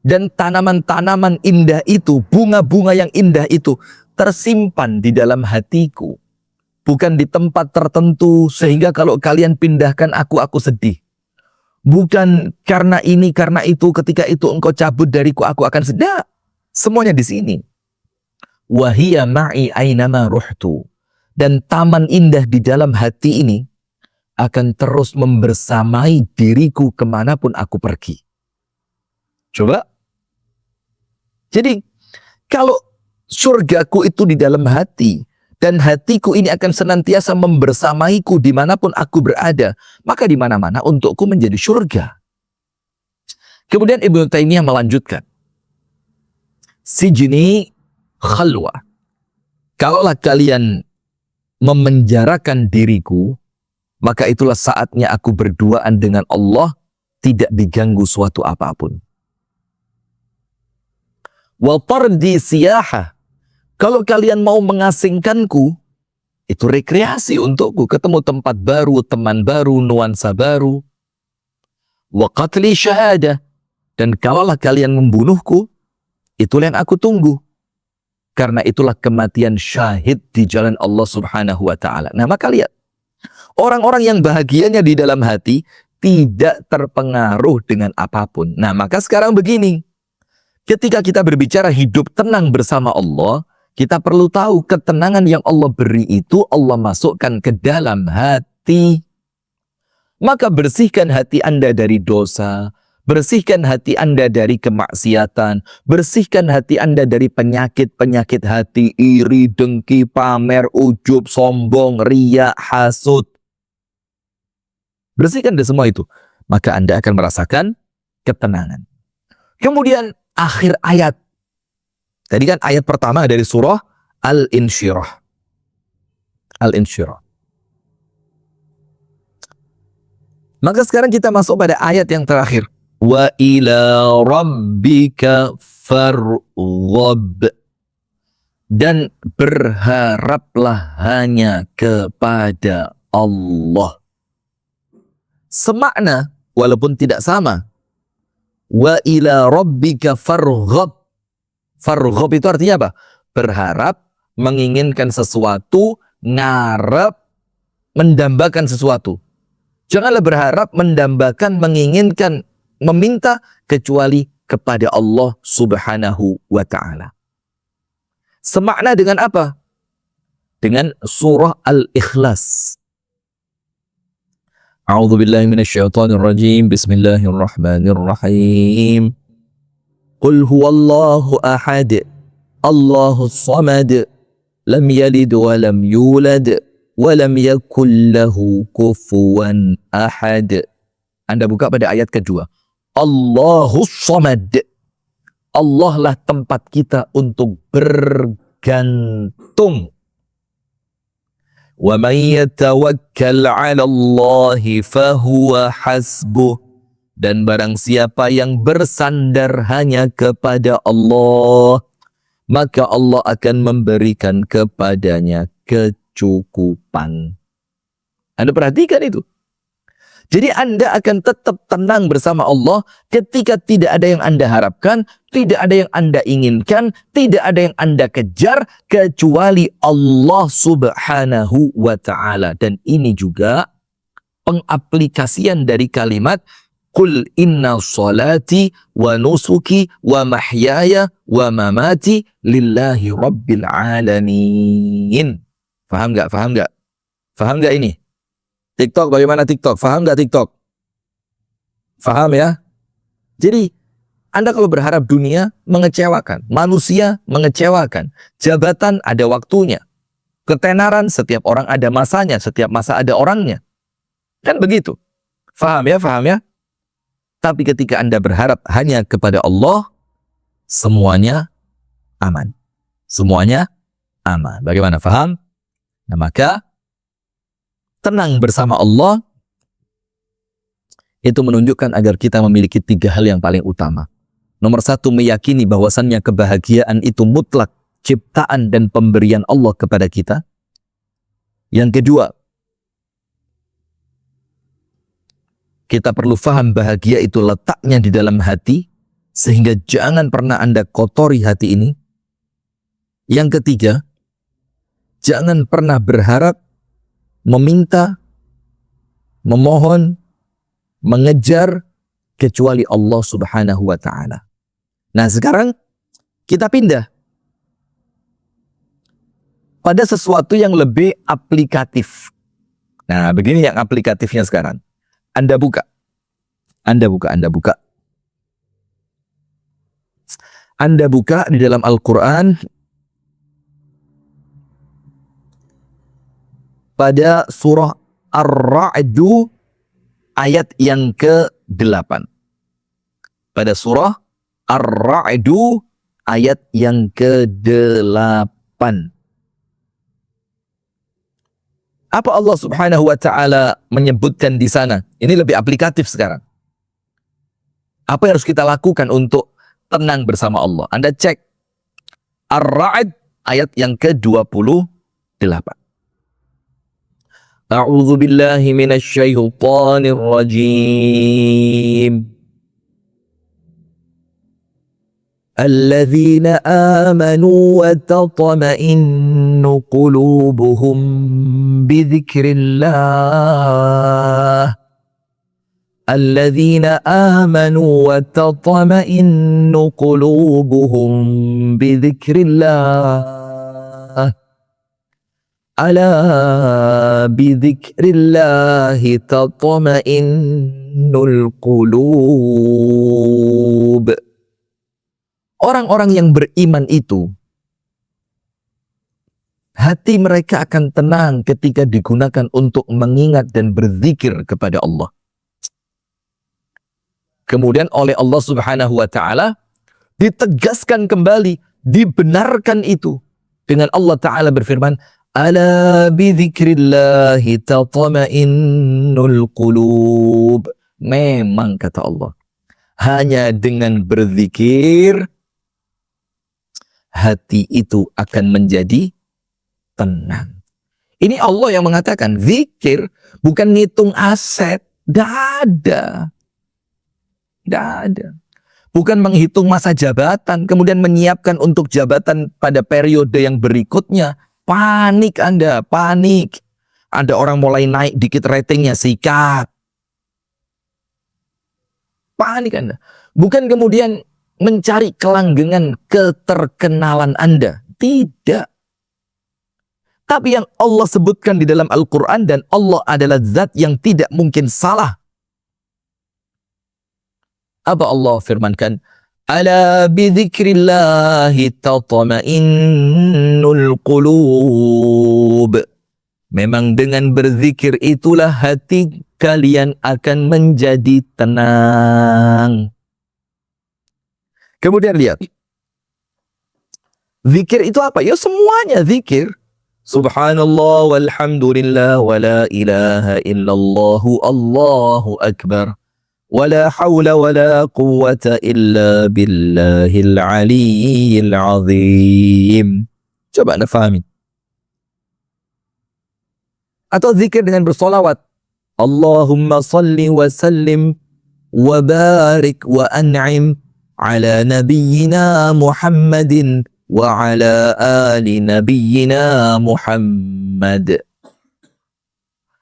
dan tanaman-tanaman indah itu, bunga-bunga yang indah itu tersimpan di dalam hatiku. Bukan di tempat tertentu sehingga kalau kalian pindahkan aku sedih. Bukan karena ini, karena itu, ketika itu engkau cabut dariku, aku akan sedih. Semuanya di sini. Wahia ma'i ainama ruhtu. Dan taman indah di dalam hati ini akan terus membersamai diriku kemanapun aku pergi. Coba. Jadi, kalau surgaku itu di dalam hati, dan hatiku ini akan senantiasa membersamaiku dimanapun aku berada, maka di mana-mana untukku menjadi surga. Kemudian Ibnu Taimiyah melanjutkan, sijni khalwa. Kalaulah kalian memenjarakan diriku, maka itulah saatnya aku berduaan dengan Allah, tidak diganggu suatu apapun. Wa tardi siyaha. Kalau kalian mau mengasingkanku, itu rekreasi untukku, ketemu tempat baru, teman baru, nuansa baru. Wa qatli syahadah. Dan kalaulah kalian membunuhku, itulah yang aku tunggu. Karena itulah kematian syahid di jalan Allah Subhanahu wa Ta'ala. Nah, maka lihat, orang-orang yang bahagianya di dalam hati tidak terpengaruh dengan apapun. Nah, maka sekarang begini. Ketika kita berbicara hidup tenang bersama Allah, kita perlu tahu ketenangan yang Allah beri itu Allah masukkan ke dalam hati. Maka bersihkan hati Anda dari dosa, bersihkan hati Anda dari kemaksiatan, bersihkan hati Anda dari penyakit-penyakit hati, iri, dengki, pamer, ujub, sombong, riya, hasud. Bersihkan dari semua itu, maka Anda akan merasakan ketenangan. Kemudian akhir ayat. Tadi kan ayat pertama dari surah Al-Insyirah. Al-Insyirah. Maka sekarang kita masuk pada ayat yang terakhir. Wa ila rabbika farghab. Dan berharaplah hanya kepada Allah. Semakna walaupun tidak sama. Wa ila rabbika farghab. Farghab itu artinya apa? Berharap, menginginkan sesuatu, ngarep, mendambakan sesuatu. Janganlah berharap, mendambakan, menginginkan, meminta kecuali kepada Allah Subhanahu wa Ta'ala. Semakna dengan apa? Dengan surah Al-Ikhlas. A'udzu billahi minasyaitonir rajim. Bismillahirrahmanirrahim. Qul huwallahu ahad. Allahus samad. Lam yalid wa lam yulad wa lam yakul lahu kufuwan ahad. Anda buka pada ayat kedua. Allahus samad. Allah lah tempat kita untuk bergantung. Wa man yatawakkal 'ala Allahi fahuwa hasbuh. Dan barang siapa yang bersandar hanya kepada Allah, maka Allah akan memberikan kepadanya kecukupan. Anda perhatikan itu. Jadi Anda akan tetap tenang bersama Allah ketika tidak ada yang Anda harapkan, tidak ada yang Anda inginkan, tidak ada yang Anda kejar, kecuali Allah Subhanahu wa Ta'ala. Dan ini juga pengaplikasian dari kalimat Qul inna salati wa nusuki wa mahyaya wa mamati lillahi rabbil alamin. Faham gak? Faham gak? Faham gak ini? TikTok, bagaimana TikTok? Faham gak TikTok? Faham ya? Jadi, Anda kalau berharap dunia mengecewakan, manusia mengecewakan, jabatan ada waktunya, ketenaran setiap orang ada masanya, setiap masa ada orangnya. Kan begitu? Faham ya? Faham ya? Tapi ketika Anda berharap hanya kepada Allah, semuanya aman. Semuanya aman. Bagaimana? Faham? Nah, maka tenang bersama Allah itu menunjukkan agar kita memiliki 3 hal yang paling utama. Nomor 1, meyakini bahwasannya kebahagiaan itu mutlak, ciptaan dan pemberian Allah kepada kita. Yang kedua, kita perlu faham bahagia itu letaknya di dalam hati, sehingga jangan pernah Anda kotori hati ini. Yang ketiga, jangan pernah berharap, meminta, memohon, mengejar kecuali Allah Subhanahu wa Ta'ala. Nah, sekarang kita pindah pada sesuatu yang lebih aplikatif. Nah, begini yang aplikatifnya sekarang. Anda buka. Anda buka di dalam Al-Quran pada surah Ar-Ra'du ayat yang ke-8. Pada surah Ar-Ra'du ayat yang ke-8. Apa Allah Subhanahu wa Ta'ala menyebutkan di sana? Ini lebih aplikatif sekarang. Apa yang harus kita lakukan untuk tenang bersama Allah? Anda cek Ar-Ra'd ayat yang ke-28. A'udzu billahi minasy syaithanir rajim. الذين آمنوا وتطمئن قلوبهم بذكر الله الذين آمنوا وتطمئن قلوبهم بذكر الله ألا بذكر الله تطمئن القلوب. Orang-orang yang beriman itu, hati mereka akan tenang ketika digunakan untuk mengingat dan berzikir kepada Allah. Kemudian oleh Allah Subhanahu wa Ta'ala ditegaskan kembali, dibenarkan itu dengan Allah Ta'ala berfirman, Ala bidzikrillahi tatma'innul qulub. Memang kata Allah, hanya dengan berzikir hati itu akan menjadi tenang. Ini Allah yang mengatakan, zikir bukan ngitung aset. Tidak ada. Bukan menghitung masa jabatan, kemudian menyiapkan untuk jabatan pada periode yang berikutnya. Panik Anda, panik. Ada orang mulai naik dikit ratingnya, sikat. Panik Anda. Bukan kemudian mencari kelanggengan keterkenalan Anda. Tidak. Tapi yang Allah sebutkan di dalam Al-Quran, dan Allah adalah zat yang tidak mungkin salah. Apa Allah firmankan? Ala bidzikrillahi tatma'innul qulub. Memang dengan berzikir itulah hati kalian akan menjadi tenang. Kemudian lihat. Zikir itu apa? Ya semuanya zikir. Subhanallah walhamdulillah wa la ilaha illallah Allahu akbar. Wa la hawla wa la quwwata illa billahil aliyyil azim. Coba Anda fahami. Atau zikir dengan bersolawat. Allahumma salli wa sallim wa barik wa an'im ala nabiyyina Muhammadin wa ala ali nabiyyina Muhammad.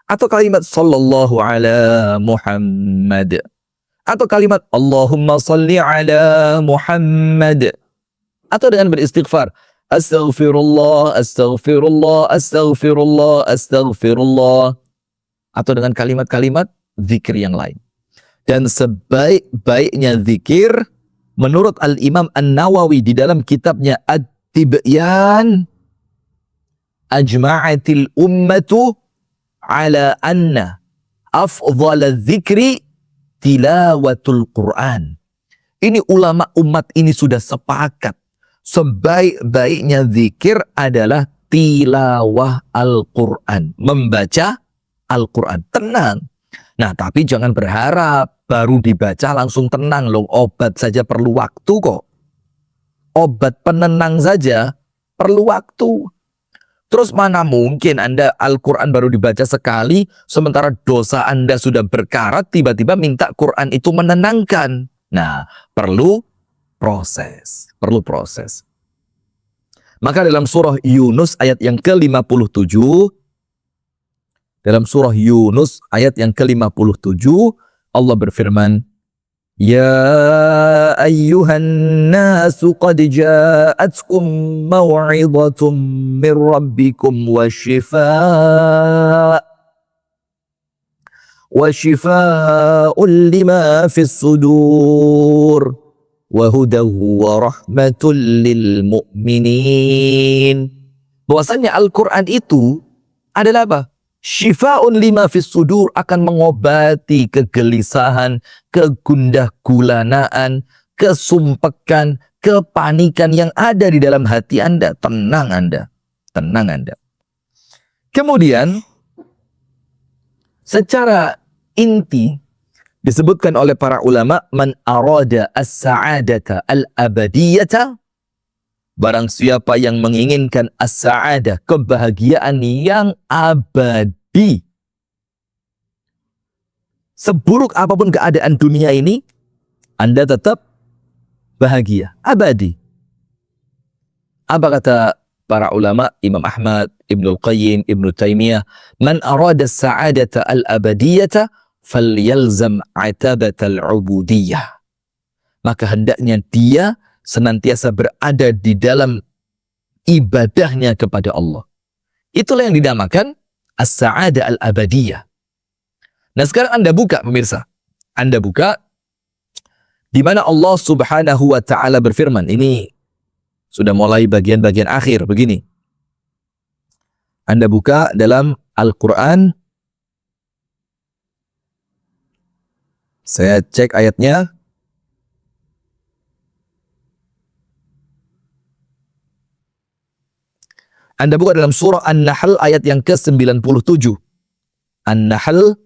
Atau kalimat sallallahu ala Muhammad. Atau kalimat Allahumma salli ala Muhammad. Atau dengan beristighfar. Astaghfirullah, astaghfirullah, astaghfirullah, astaghfirullah. Atau dengan kalimat-kalimat zikir yang lain. Dan sebaik-baiknya zikir, menurut Al-Imam An-Nawawi di dalam kitabnya At-Tibyan, ajma'atil ummatu ala anna afdhala dzikri tilawatul Quran. Ini ulama umat ini sudah sepakat. Sebaik-baiknya zikir adalah tilawah Al-Quran, membaca Al-Quran, tenang. Nah, tapi jangan berharap baru dibaca langsung tenang loh. Obat saja perlu waktu kok. Obat penenang saja perlu waktu. Terus mana mungkin Anda Al-Quran baru dibaca sekali, sementara dosa Anda sudah berkarat, tiba-tiba minta Quran itu menenangkan. Nah, perlu proses. Perlu proses. Maka dalam surah Yunus ayat yang ke-57, dalam surah Yunus ayat yang ke-57, Allah berfirman, Ya ayyuhan nasu qad ja'atkum maw'idhatum min rabbikum wa shifaa'un lima fis sudur wa hudaw wa rahmatul lil mu'minin. Bahwasanya Al-Quran itu adalah apa? Syifa'un lima fis sudur, akan mengobati kegelisahan, kegundah gulanaan, kesumpekan, kepanikan yang ada di dalam hati Anda. Tenang Anda. Tenang Anda. Kemudian, secara inti, disebutkan oleh para ulama, man arada as-sa'adata al-abadiyata, barang siapa yang menginginkan as-sa'adah, kebahagiaan yang abadi. Seburuk apapun keadaan dunia ini, Anda tetap bahagia, abadi. Apa kata para ulama? Imam Ahmad, Ibnul Qayyim, Ibnu Taimiyah, man arada as-sa'adata al-abadiyata falyalzam atabatal ubudiyah. Maka hendaknya dia senantiasa berada di dalam ibadahnya kepada Allah. Itulah yang dinamakan as-sa'adah al-abadiyah. Nah, sekarang Anda buka pemirsa. Anda buka di mana Allah Subhanahu wa taala berfirman. Ini sudah mulai bagian-bagian akhir begini. Anda buka dalam Al-Qur'an. Saya cek ayatnya. Anda buka dalam surah An-Nahl ayat yang ke-97. An-Nahl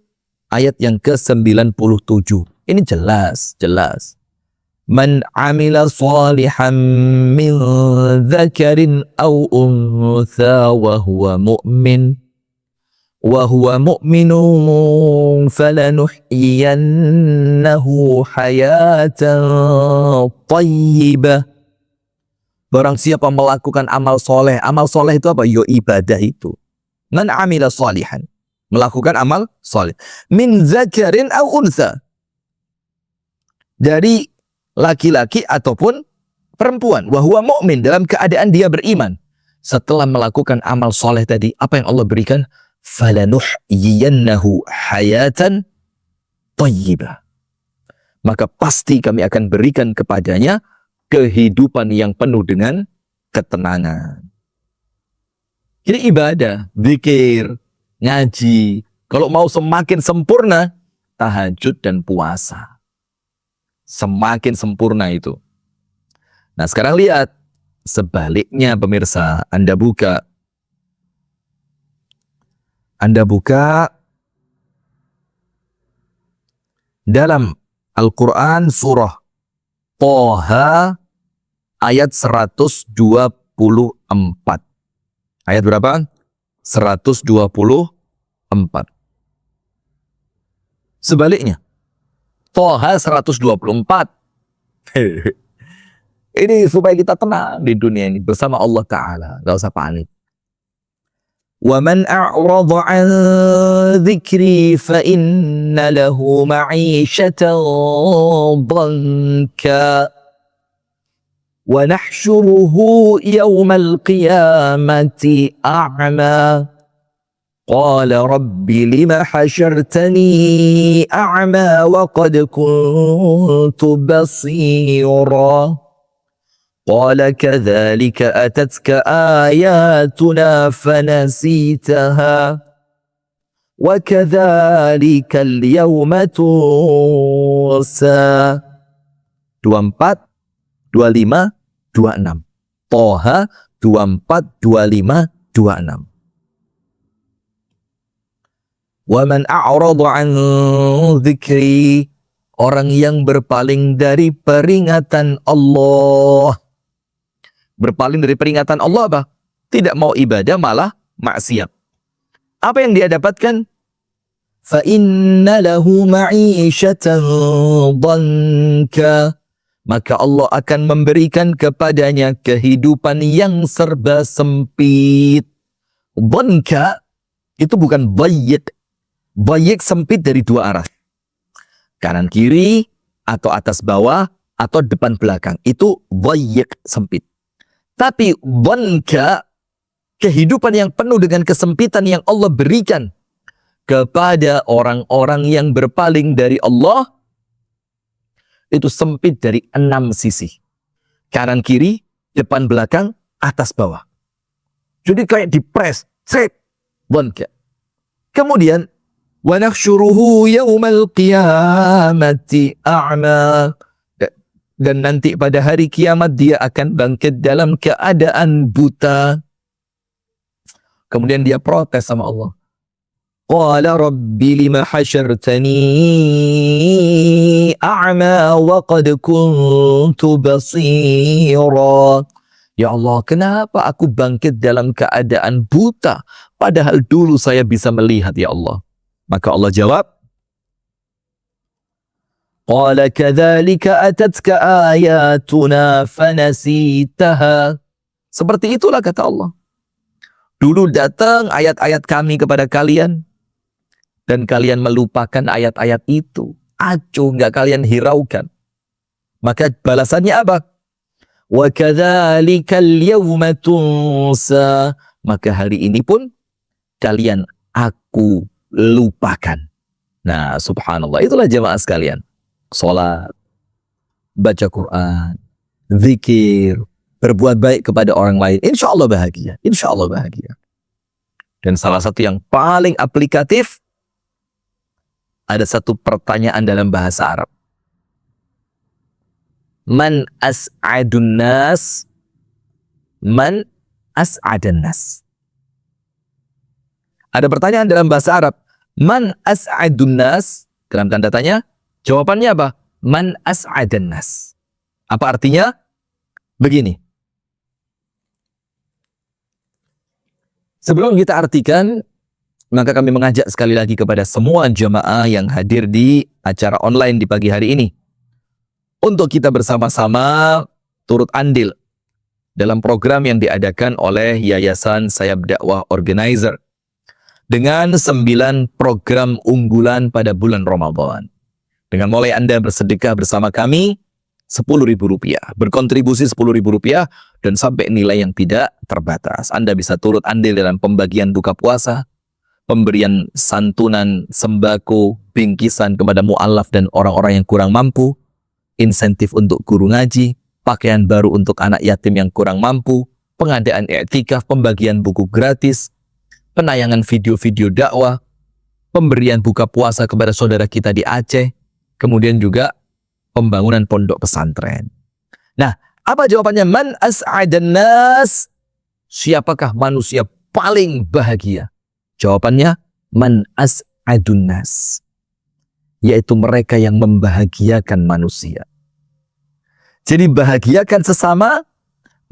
ayat yang ke-97. Ini jelas, jelas. Man amila salihan min dzakarin aw untha wa huwa mu'minun falanuhyiyannahu hayatan thayyibah. Barang siapa melakukan amal soleh itu apa? Yo, ibadah itu. Man amila salihan, melakukan amal soleh. Min zakarin au unsa, dari laki-laki ataupun perempuan. Wahuwa mu'min, dalam keadaan dia beriman. Setelah melakukan amal soleh tadi, apa yang Allah berikan? Falanuhyiyannahu hayatan thayyibah. Maka pasti kami akan berikan kepadanya kehidupan yang penuh dengan ketenangan. Jadi ibadah, zikir, ngaji. Kalau mau semakin sempurna, tahajud dan puasa. Semakin sempurna itu. Nah, sekarang lihat sebaliknya pemirsa. Anda buka dalam Al-Quran surah Toha ayat 124. Ayat berapa? 124. Sebaliknya, Toha 124. Ini supaya kita tenang di dunia ini bersama Allah Ta'ala. Gak usah panik. وَمَنْ أَعْرَضَ عَنْ ذِكْرِي فَإِنَّ لَهُ مَعِيشَةً ضَنْكًا وَنَحْشُرُهُ يَوْمَ الْقِيَامَةِ أَعْمَى قَالَ رَبِّ لِمَ حَشَرْتَنِي أَعْمَى وَقَدْ كُنْتُ بَصِيرًا قَالَ كَذَلِكَ أَتَتْكَ آيَاتُنَا فَنَسِيتَهَا وَكَذَلِكَ الْيَوْمَ تُنْسَى. 24, 25, 26. Toha 24, 25, 26. Wa man a'rada an dzikri, orang yang berpaling dari peringatan Allah. Berpaling dari peringatan Allah apa? Tidak mau ibadah, malah maksiat. Apa yang dia dapatkan? Fa inna lahu ma'isyatan dhanka, maka Allah akan memberikan kepadanya kehidupan yang serba sempit. Dhanka itu bukan bayyik. Bayyik sempit dari dua arah. Kanan kiri, atau atas bawah, atau depan belakang. Itu bayyik, sempit. Tapi dhanka, kehidupan yang penuh dengan kesempitan yang Allah berikan kepada orang-orang yang berpaling dari Allah, itu sempit dari 6 sisi. Kanan kiri, depan belakang, atas bawah. Jadi kayak dipres, set, dhanka. Kemudian, wa nakhsyuruhu yaumal qiyamati a'ma, dan nanti pada hari kiamat dia akan bangkit dalam keadaan buta. Kemudian dia protes sama Allah. Qala rabbi lima hasyartani a'ma wa qad kuntu basira. Ya Allah, kenapa aku bangkit dalam keadaan buta, padahal dulu saya bisa melihat, ya Allah. Maka Allah jawab, Qala kadzalika atatka ayatuna fanasitaha. Seperti itulah kata Allah. Dulu datang ayat-ayat kami kepada kalian, dan kalian melupakan ayat-ayat itu. Acuh, nggak kalian hiraukan. Maka balasannya apa? Wa kadzalika al-yawma tunsa. Maka hari ini pun kalian aku lupakan. Nah, subhanallah, itulah jemaah sekalian. Salat, baca Quran, zikir, berbuat baik kepada orang lain, insya Allah bahagia. Insya Allah bahagia. Dan salah satu yang paling aplikatif, ada satu pertanyaan dalam bahasa Arab. Man as'adun nas? Man as'adan nas? Ada pertanyaan dalam bahasa Arab. Man as'adun nas? Dalam tanda tanya. Jawabannya apa? Man as'adan nas. Apa artinya? Begini. Sebelum kita artikan, maka kami mengajak sekali lagi kepada semua jemaah yang hadir di acara online di pagi hari ini, untuk kita bersama-sama turut andil dalam program yang diadakan oleh Yayasan Sayap Dakwah Organizer dengan 9 program unggulan pada bulan Ramadan. Dengan mulai Anda bersedekah bersama kami Rp10.000, berkontribusi Rp10.000, dan sampai nilai yang tidak terbatas. Anda bisa turut andil dalam pembagian buka puasa, pemberian santunan sembako, bingkisan kepada mu'alaf dan orang-orang yang kurang mampu, insentif untuk guru ngaji, pakaian baru untuk anak yatim yang kurang mampu, pengadaan i'tikaf, pembagian buku gratis, penayangan video-video dakwah, pemberian buka puasa kepada saudara kita di Aceh, kemudian juga pembangunan pondok pesantren. Nah, apa jawabannya? Man as'adan nas? Siapakah manusia paling bahagia? Jawabannya, man as'adun nas. Yaitu mereka yang membahagiakan manusia. Jadi bahagiakan sesama,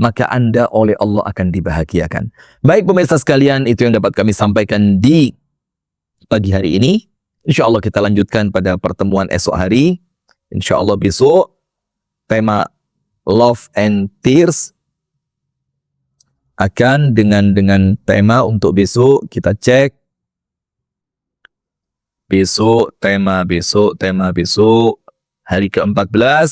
maka Anda oleh Allah akan dibahagiakan. Baik pemirsa sekalian, itu yang dapat kami sampaikan di pagi hari ini. Insya Allah kita lanjutkan pada pertemuan esok hari. Insya Allah besok tema Love and Tears akan dengan tema untuk besok kita cek. Besok tema hari ke-14,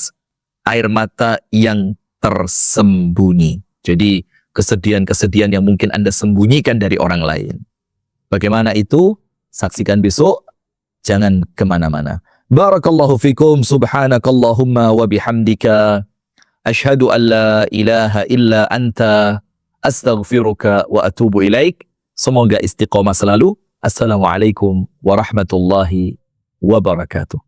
air mata yang tersembunyi. Jadi kesedihan-kesedihan yang mungkin Anda sembunyikan dari orang lain. Bagaimana itu? Saksikan besok. Jangan kemana-mana. Barakallahu fikum, subhanakallahumma wa bihamdika, ashhadu an la ilaha illa anta, astaghfiruka wa atubu ilaik. Semoga istiqomah selalu. Assalamualaikum warahmatullahi wabarakatuh.